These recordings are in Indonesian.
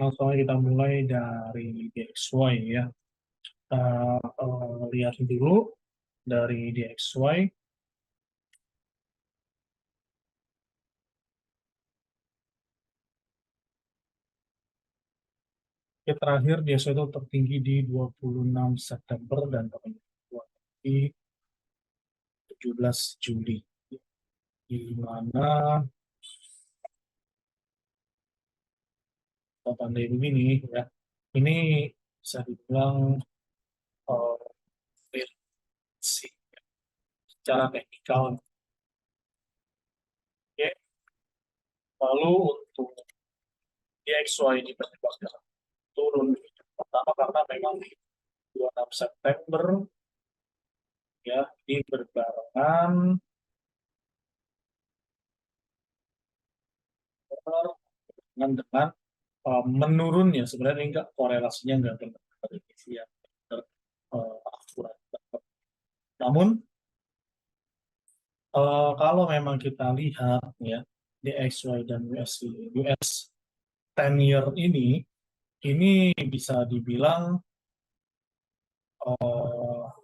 langsung aja kita mulai dari DXY ya. Kita lihat dulu dari DXY. Ya, terakhir DXY itu tertinggi di 26 September dan terkuat di 17 Juli. Di mana pandai begini ya. Ini bisa dibilang uh, sih secara teknikal. Oke. Lalu untuk DXY ini penyebabnya turun. Pertama karena memang di 26 September ya ini berbarengan dengan menurunnya sebenarnya enggak korelasinya enggak dengan prediksi yang akurat. Namun kalau memang kita lihat ya DXY dan US 10 year ini bisa dibilang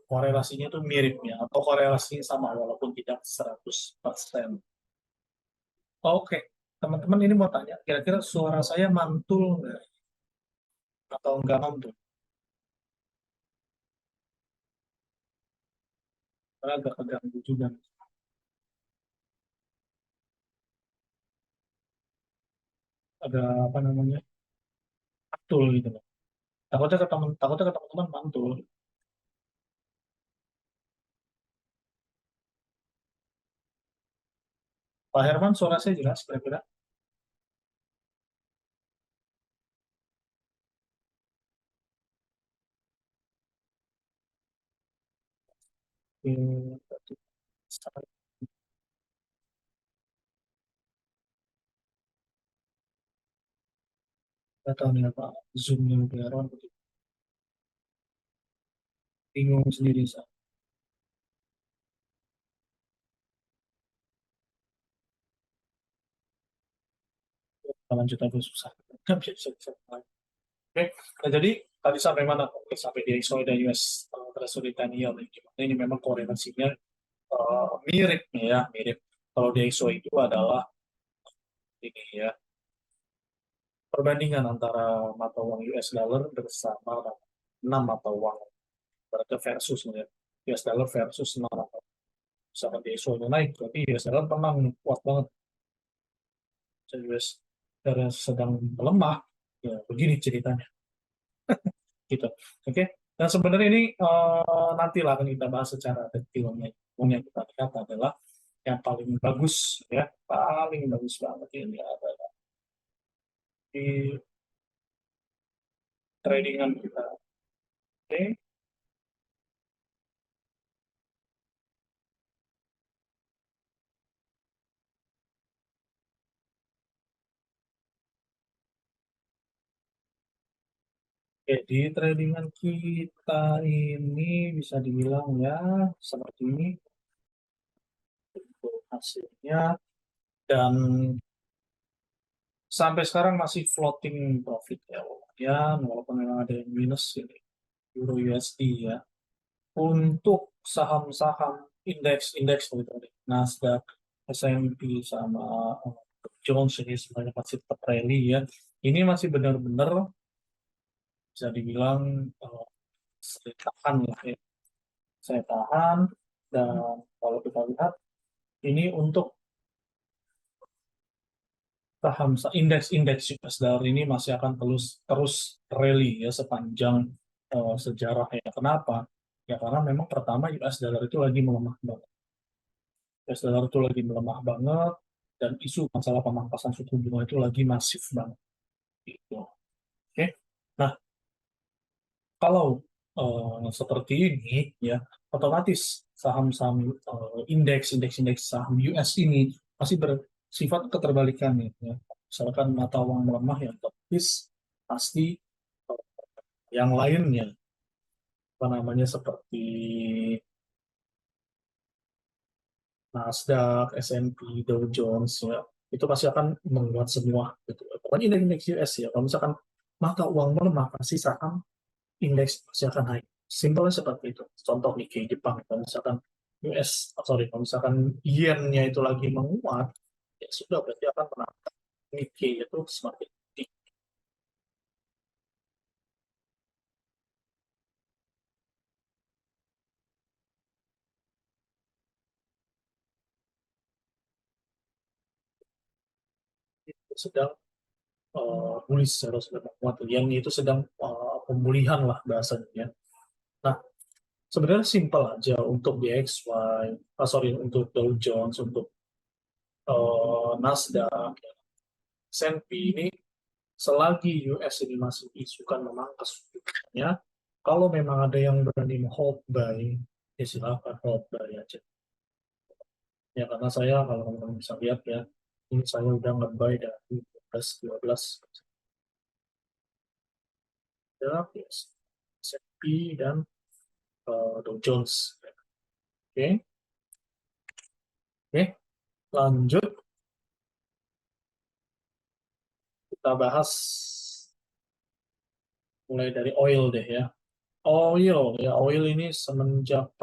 korelasinya itu mirip ya atau korelasinya sama walaupun tidak 100%. Oke, teman-teman ini mau tanya, kira-kira suara saya mantul nggak atau nggak mantul? Karena agak keganggu juga. Ada apa namanya? Mantul gitu loh. Takutnya ke teman-teman mantul. Pak Herman, suara saya jelas kira-kira? Berarti nggak tahu nih apa zoomnya udah on, bingung sendiri saya. Lanjut aja susah. Nggak bisa. Oke, nah jadi tadi sampai mana? Oke, sampai di XY dan US Treasury 10 year. Ini memang korelasinya mirip nih ya, mirip. Kalau di XY itu adalah ini ya, perbandingan antara mata uang US dollar bersama 6 mata uang berarti versus ya. US dollar versus 6 mata uang. Misalkan di XY naik, berarti US dollar menang nih, kuat banget. Jadi US dollar sedang melemah, ya begini ceritanya. Gitu. Oke. Dan sebenarnya ini nantilah akan kita bahas secara detailnya. Yang kita lihat adalah yang paling bagus ya, paling bagus banget ini adalah di tradingan kita. Oke. Oke, di tradingan kita ini bisa dibilang ya seperti ini untuk hasilnya dan sampai sekarang masih floating profit ya, walaupun memang ada yang minus ini Euro USD ya. Untuk saham-saham indeks-indeks seperti tadi, Nasdaq, S&P sama Jones ini sebenarnya masih tetap rally ya. Ini masih benar-benar bisa dibilang saya tahan lah ya. Saya tahan dan kalau kita lihat ini untuk saham indeks-indeks US dollar ini masih akan terus terus rally ya sepanjang sejarah ya. Kenapa? Ya karena memang pertama US dollar itu lagi melemah banget. US dollar itu lagi melemah banget dan isu masalah pemangkasan suku bunga itu lagi masif banget. Gitu. Oke. Nah, kalau seperti ini ya otomatis saham-saham indeks saham US ini masih bersifat keterbalikan ya. Misalkan mata uang melemah ya otomatis pasti yang lainnya apa namanya seperti Nasdaq, S&P, Dow Jones ya itu pasti akan menguat semua gitu. Pokoknya indeks US ya. Kalau misalkan maka uang melemah pasti saham indeks pasti akan naik. Simpelnya seperti itu. Contoh Nikkei Jepang, kalau misalkan kalau misalkan yen-nya itu lagi menguat, ya sudah berarti akan menangkap Nikkei itu semakin tinggi. Itu sedang bullish, harus sedang menguat. Yen itu sedang pemulihan lah bahasanya. Ya. Nah, sebenarnya simpel aja untuk DXY, untuk Dow Jones, untuk Nasdaq, S&P ini selagi US ini masih isukan memangkas sukunya, kalau memang ada yang berani hold buy, ya silakan hold buy aja. Ya karena saya kalau teman-teman bisa lihat ya, ini saya udah nge-buy dari 12 ya, S&P dan Dow Jones. Oke, oke, lanjut kita bahas mulai dari oil deh ya. Oil ini semenjak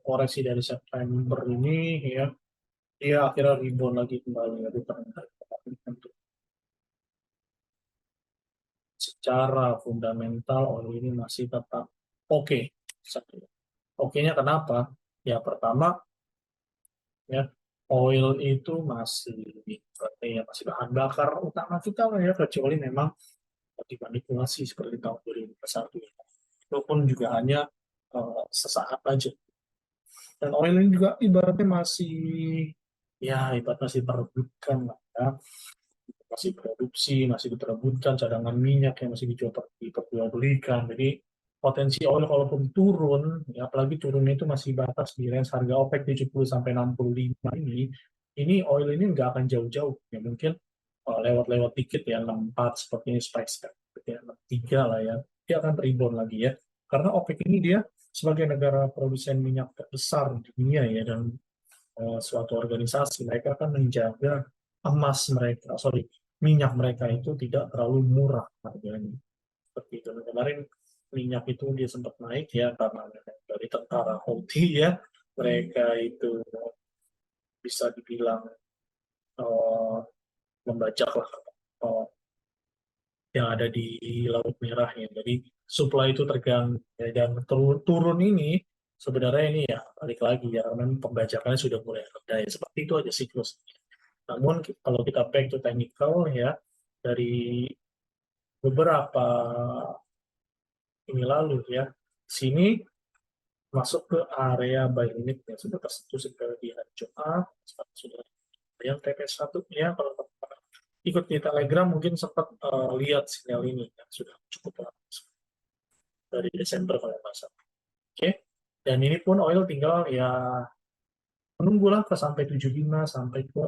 koreksi dari September ini ya, dia akhirnya rebound lagi kembali ya, untuk secara fundamental oil ini masih tetap oke. Satu. Oke-nya kenapa? Ya pertama ya oil itu masih berarti ya masih bahan bakar utama kita lah ya, kecuali memang dimanipulasi seperti tahun 2021. Itu pun juga hanya sesaat aja. Dan oil ini juga ibaratnya masih perebutan lah ya, masih produksi, masih diperebutkan cadangan minyak yang masih diperjualbelikan. Jadi potensi oil kalaupun turun, ya apalagi turunnya itu masih batas di range harga OPEC 70 sampai 65 ini oil ini nggak akan jauh-jauh. Ya mungkin lewat-lewat dikit ya 64 seperti ini spike seperti ya, 63 lah ya. Dia akan rebound lagi ya. Karena OPEC ini dia sebagai negara produsen minyak terbesar di dunia ya, dan suatu organisasi mereka akan menjaga minyak mereka itu tidak terlalu murah harganya. Seperti itu. Nah, kemarin minyak itu dia sempat naik ya karena dari tentara Houthi ya, mereka itu bisa dibilang uh, membajak lah yang ada di Laut Merah ya. Jadi supply itu terganggu ya, dan turun ini sebenarnya ini ya balik lagi ya, memang pembajakannya sudah mulai rendah ya. Seperti itu aja siklus. Namun kalau kita back to technical ya, dari beberapa ini lalu ya, sini masuk ke area buy limit yang sudah tersentuh sekitar di hari Jumat, sudah yang TP1 ya, kalau ikut di Telegram mungkin sempat lihat sinyal ini ya, sudah cukup lama dari Desember kalau nggak salah. Oke, dan ini pun oil tinggal ya menunggulah ke sampai 75 sampai ke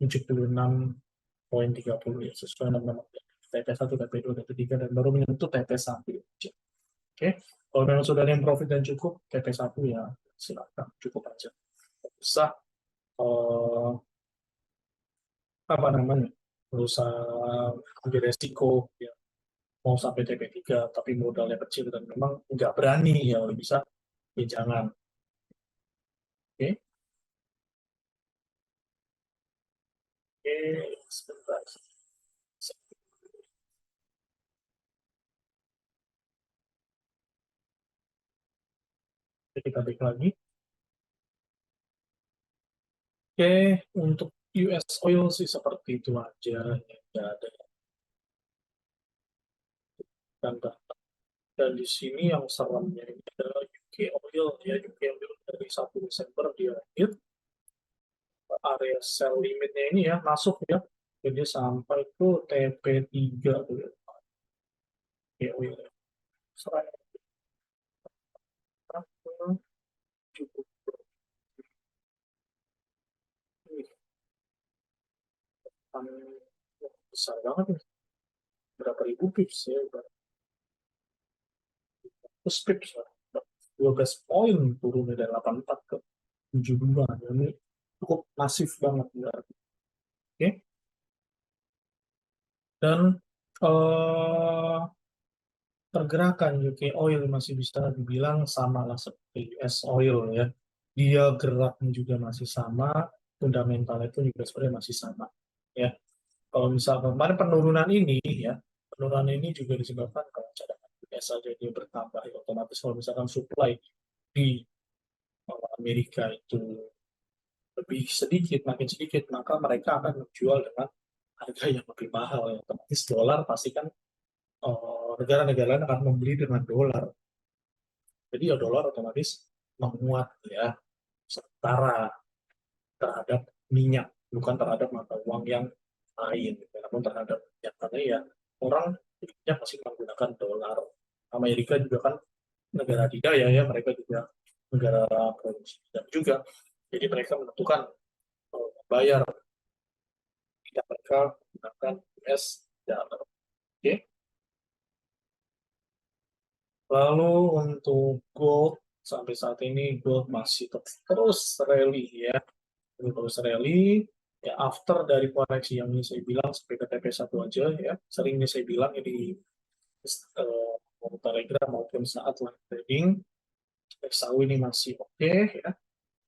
76,30 ya, sesuai dengan TP1, TP2, TP3 dan baru menyentuh TP1. Oke, kalau memang sudah ada yang profit dan cukup TP1 ya silakan cukup aja. Usah eh, apa namanya? Berusaha ambil resiko ya, mau sampai TP3 tapi modalnya kecil dan memang nggak berani ya, bisa ya jangan. Oke, oke, sebentar. Kita balik lagi. Oke, untuk US oil sih seperti itu aja, ya, nggak ada yang dan di sini yang seremnya ini adalah UK oil ya, UK oil dari 1 Desember dia hit area sell limitnya ini ya, masuk ya, jadi sampai ke TP3 tuh ya, UK oil seraya cukup besar banget nih, berapa ribu pips ya, berapa pips lah, 12 poin turunnya dari 84 ke 72, ini cukup masif banget ya. Oke, dan pergerakan UK Oil masih bisa dibilang sama lah seperti US Oil ya. Dia geraknya juga masih sama, fundamentalnya itu juga sebenarnya masih sama. Ya, kalau misalkan kemarin penurunan ini ya, penurunan ini juga disebabkan kalau cadangan US saja dia bertambah, ya, otomatis kalau misalkan supply di Amerika itu lebih sedikit, makin sedikit, maka mereka akan menjual dengan harga yang lebih mahal. Ya. Otomatis dolar pasti kan negara-negara lain akan membeli dengan dolar. Jadi ya dolar otomatis menguat ya, setara terhadap minyak, bukan terhadap mata uang yang lain, namun terhadap minyak. Karena ya orang minyak masih menggunakan dolar. Amerika juga kan negara adidaya ya, mereka juga negara produksi minyak juga. Jadi mereka menentukan bayar minyak mereka menggunakan US dollar. Oke. Lalu untuk gold sampai saat ini gold masih terus rally ya, terus rally ya after dari koreksi yang ini saya bilang sampai ke TP1 aja ya, sering ini saya bilang ini Telegram maupun saat live trading XAU ini masih oke ya,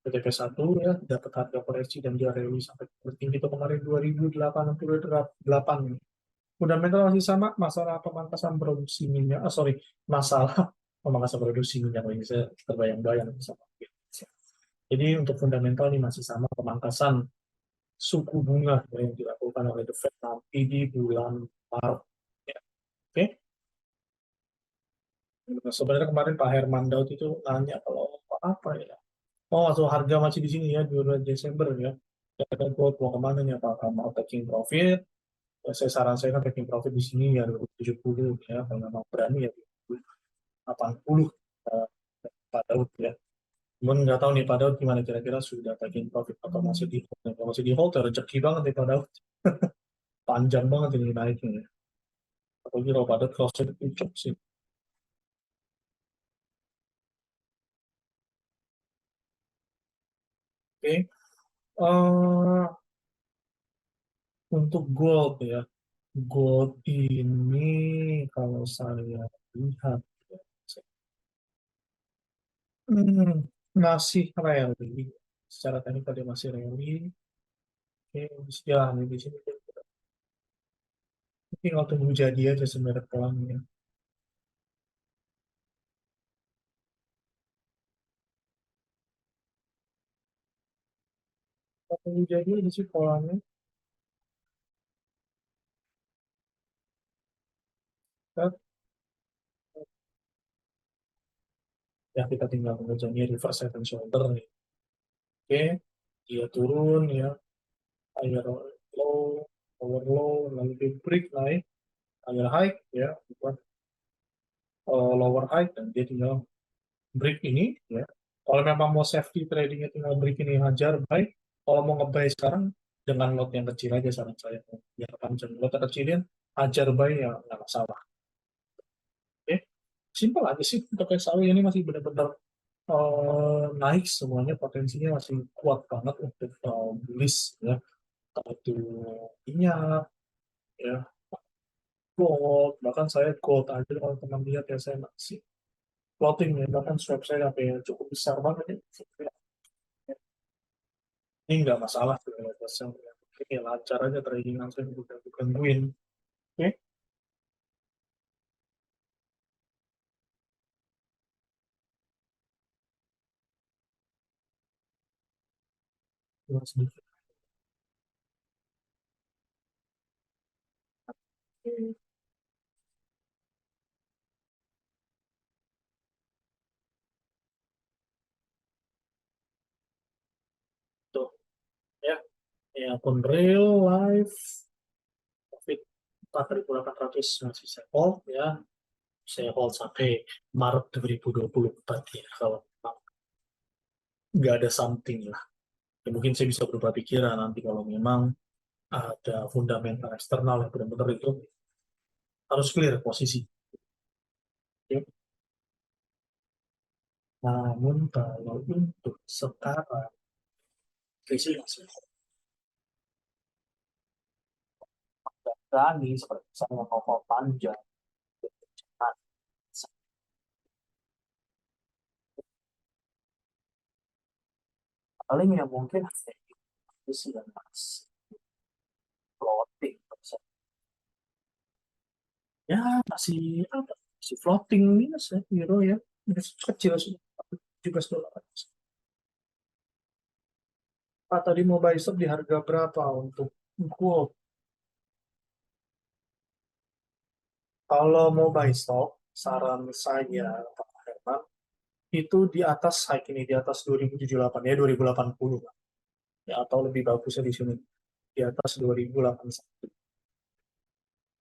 TP1 ya dapat harga koreksi dan dia rally sampai tertinggi itu kemarin 2088. Fundamental masih sama, masalah pemangkasan produksi minyak, sorry, masalah pemangkasan produksi minyak ini saya terbayang-bayang sama. Jadi untuk fundamental ini masih sama, pemangkasan suku bunga yang dilakukan oleh The Fed nanti di bulan Maret. Ya. Oke, nah, sebenarnya kemarin Pak Herman Daud itu nanya kalau apa ya, oh atau harga masih di sini ya di bulan Desember ya, ya gold mau kemana nih, apakah mau taking profit? Ya, saya saran saya kan taking profit di sini ya 2070 ya, kalau memang berani ya 80 eh, Pak Daud ya. Cuman nggak tahu nih Pak Daud gimana, kira-kira sudah taking profit atau masih di hold. Kalau masih di hold ya rezeki banget nih Pak Daud. Panjang banget ini naiknya ya. Apalagi kalau Pak Daud kalau saya pucuk sih. Oke. Untuk gold ya. Gold ini kalau saya lihat ya, hmm, masih rally. Secara teknikal dia masih rally. Oke, ya di sini tinggal tunggu jadi aja sebenarnya pelangnya. Tinggal tunggu jadi aja sih polanya. Kan, ya kita tinggal tunggu jadi reverse head and shoulder nih. Oke, dia turun ya, higher low, lower low, lalu dia break naik, higher high ya, buat lower high dan dia tinggal break ini ya. Kalau memang mau safety tradingnya tinggal break ini hajar baik. Kalau mau nge-buy sekarang dengan lot yang kecil aja saran saya. Ya panjang lot yang kecilin hajar buy ya nggak masalah. Oke, simpel aja sih untuk SAW ini masih benar-benar naik semuanya, potensinya masih kuat banget untuk bullish ya. Entah itu minyak ya, gold, bahkan saya gold aja kalau teman lihat ya saya masih plotting ya, bahkan swap saya sampai cukup besar banget ya. Ini nggak masalah tuh kalau pasang ya. Oke, lancar aja trading langsung udah digangguin. Oke, cuma sedikit. Oke, tuh ya, ya akun real life profit 4.800 masih saya hold ya, saya hold sampai Maret 2024 ya, kalau memang nggak ada something lah. Ya, mungkin saya bisa berubah pikiran nanti kalau memang ada fundamental eksternal yang benar-benar itu harus clear posisi. Oke. Namun kalau untuk sekarang, saya sih masih berani seperti misalnya total panjang. Paling ya mungkin itu sih yang masih floating. Ya masih apa? Masih floating minus ya euro ya. Minus kecil sih. 17 dolar. Pak tadi mau buy stop di harga berapa untuk gold? Kalau mau buy stop, saran saya Pak Herman itu di atas high ini di atas 2078 ya 2080 lah. Ya atau lebih bagusnya di sini di atas 2081.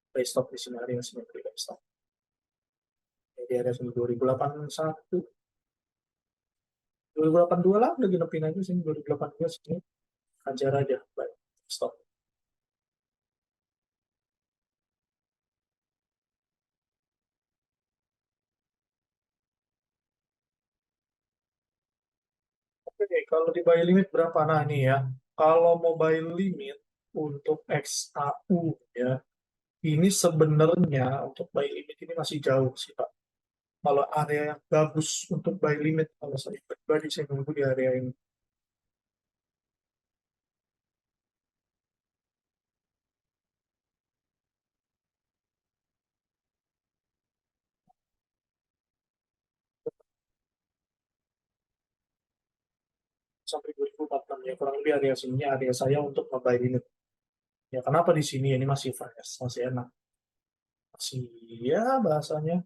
Buy stop di sini hari ini sini buy stop. Ya, di area sini 2081, 2082 lah udah genepin aja sini 2082 sini ajar aja buy stop. Oke, kalau di buy limit berapa? Nah ini ya, kalau mau buy limit untuk XAU ya, ini sebenarnya untuk buy limit ini masih jauh sih Pak. Kalau area yang bagus untuk buy limit, kalau saya pribadi saya nunggu di area ini. Sampai 2046 ya, kurang lebih area sini area saya untuk buy limit. Ya kenapa di sini ini masih fresh, masih enak, masih ya bahasanya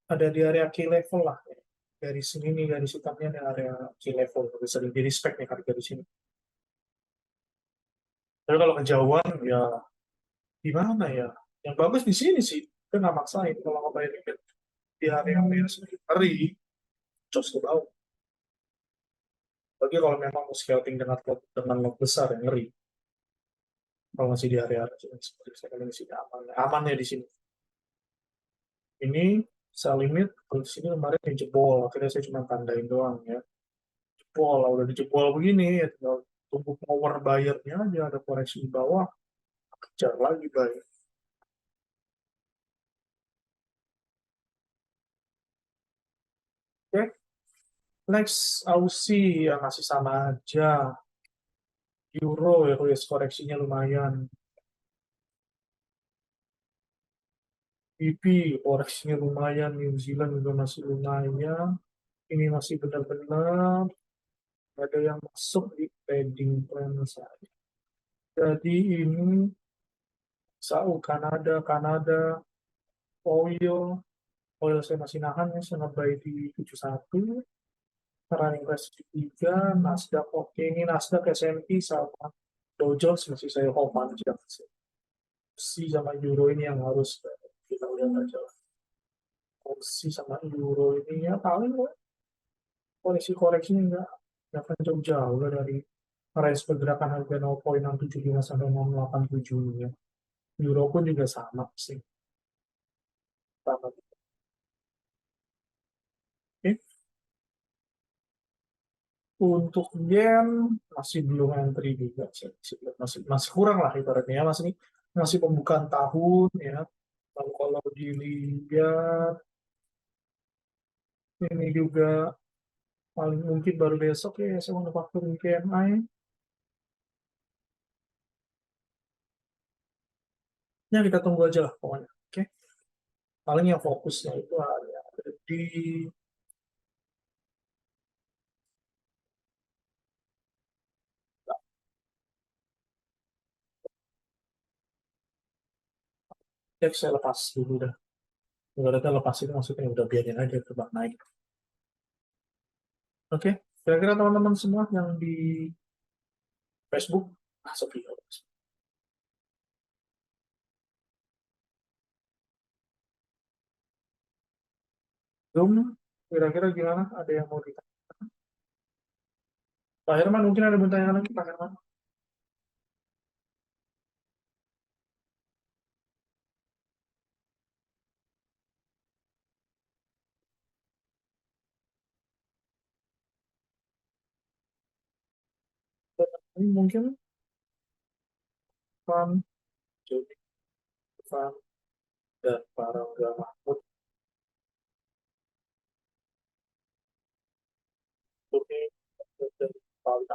ada di area key level lah. Ya. Dari sini nih dari hitamnya di area key level, bisa di respect nih harga di sini. Tapi kalau kejauhan ya di mana ya? Yang bagus di sini sih. Itu nggak maksain kalau nggak bayar tiket di area yang sedikit ngeri, jos ke bawah. Bagi kalau memang mau scouting dengan lot besar yang ngeri. Kalau masih di area seperti saya kalian di sini aman, aman ya di sini. Ini saya limit kalau di sini kemarin yang jebol, akhirnya saya cuma tandain doang ya. Jebol, lah, udah dijebol begini ya tinggal tunggu power bayarnya aja ada koreksi di bawah, kejar lagi bayar. Oke, next Aussie yang masih sama aja. Euro ya, kalau koreksinya lumayan. PP koreksinya lumayan, New Zealand juga masih lumayan. Ini masih benar-benar ada yang masuk di trading plan saya. Jadi ini SAU Kanada, Kanada, oil, oil saya masih nahan ya, saya ngebuy di 71, running price di 3, Nasdaq oke, ini Nasdaq S&P sama Dow Jones masih saya hold panjang sih. Si sama Euro ini yang harus kita lihat aja. Si sama Euro ini ya paling koreksi-koreksinya nggak akan jauh-jauh lah dari range pergerakan harga 0,675 sampai 0,87 ya. Euro pun juga sama sih. Sama. Oke. Untuk yen masih belum entry juga sih. Masih kurang lah ibaratnya ya. Masih pembukaan tahun ya. Lalu kalau dilihat ini juga paling mungkin baru besok ya saya manufacturing PMI. Ya kita tunggu aja lah pokoknya. Oke. Paling yang fokusnya itu ada di ya saya lepas dulu dah. Ibaratnya lepas itu maksudnya udah biarin aja terbang naik. Oke. Kira-kira teman-teman semua yang di Facebook, sepi. Zoom, kira-kira gimana? Ada yang mau ditanya? Pak Herman mungkin ada yang mau tanya lagi, Pak Herman. Ini mungkin Van, Jody, Van, dan para Mahmud. Oke, paling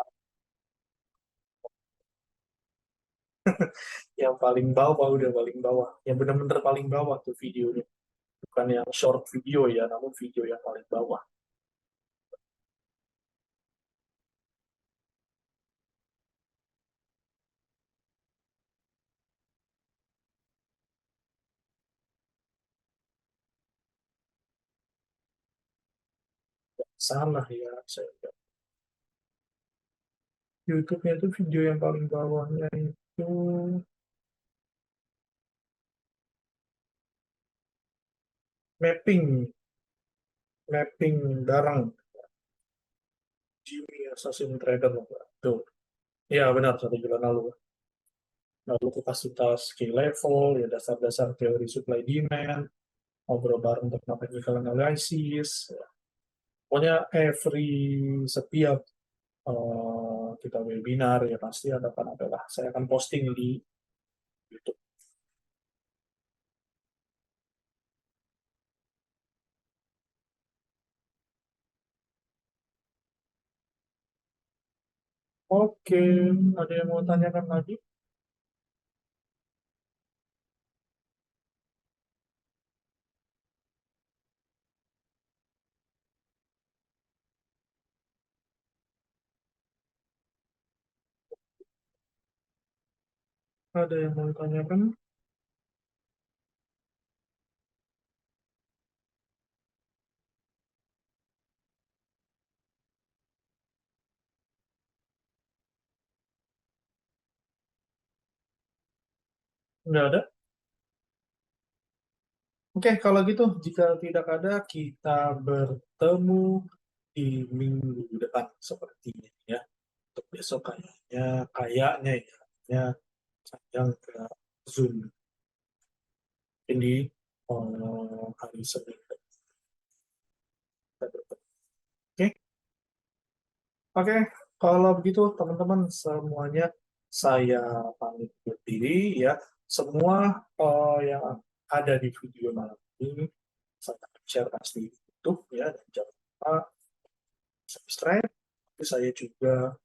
yang paling bawah, udah paling bawah, yang benar-benar paling bawah tuh videonya, bukan yang short video ya, namun video yang paling bawah. Salah ya, saya YouTube-nya itu video yang paling bawahnya itu mapping, mapping barang Jimmy Assassin Trader tuh. Ya benar, 1 bulan lalu. Lalu kapasitas key level, ya dasar-dasar teori supply demand, ngobrol bareng tentang technical analysis. Ya. Pokoknya setiap kita webinar ya pasti adalah saya akan posting di YouTube. Oke, ada yang mau tanyakan lagi? Ada yang mau tanyakan? Nggak ada? Oke, kalau gitu jika tidak ada, kita bertemu di minggu depan sepertinya ya. Untuk besok kayaknya ya yang ke Zoom ini hari Senin. Oke, oke. Kalau begitu teman-teman semuanya saya pamit undur diri ya. Semua yang ada di video malam ini saya akan share pasti di YouTube ya, dan jangan lupa subscribe. Tapi saya juga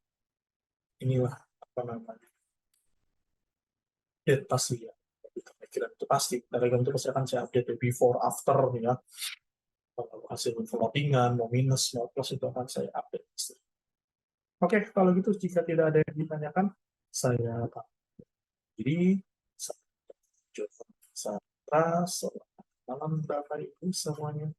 inilah apa namanya, update pasti ya. Kira itu pasti Telegram itu pasti akan saya update ya, before after ya. Kalau hasil votingan mau minus mau plus itu akan saya update pasti. Oke, kalau gitu jika tidak ada yang ditanyakan, saya pamit diri. Sampai jumpa. Selamat malam Bapak Ibu semuanya.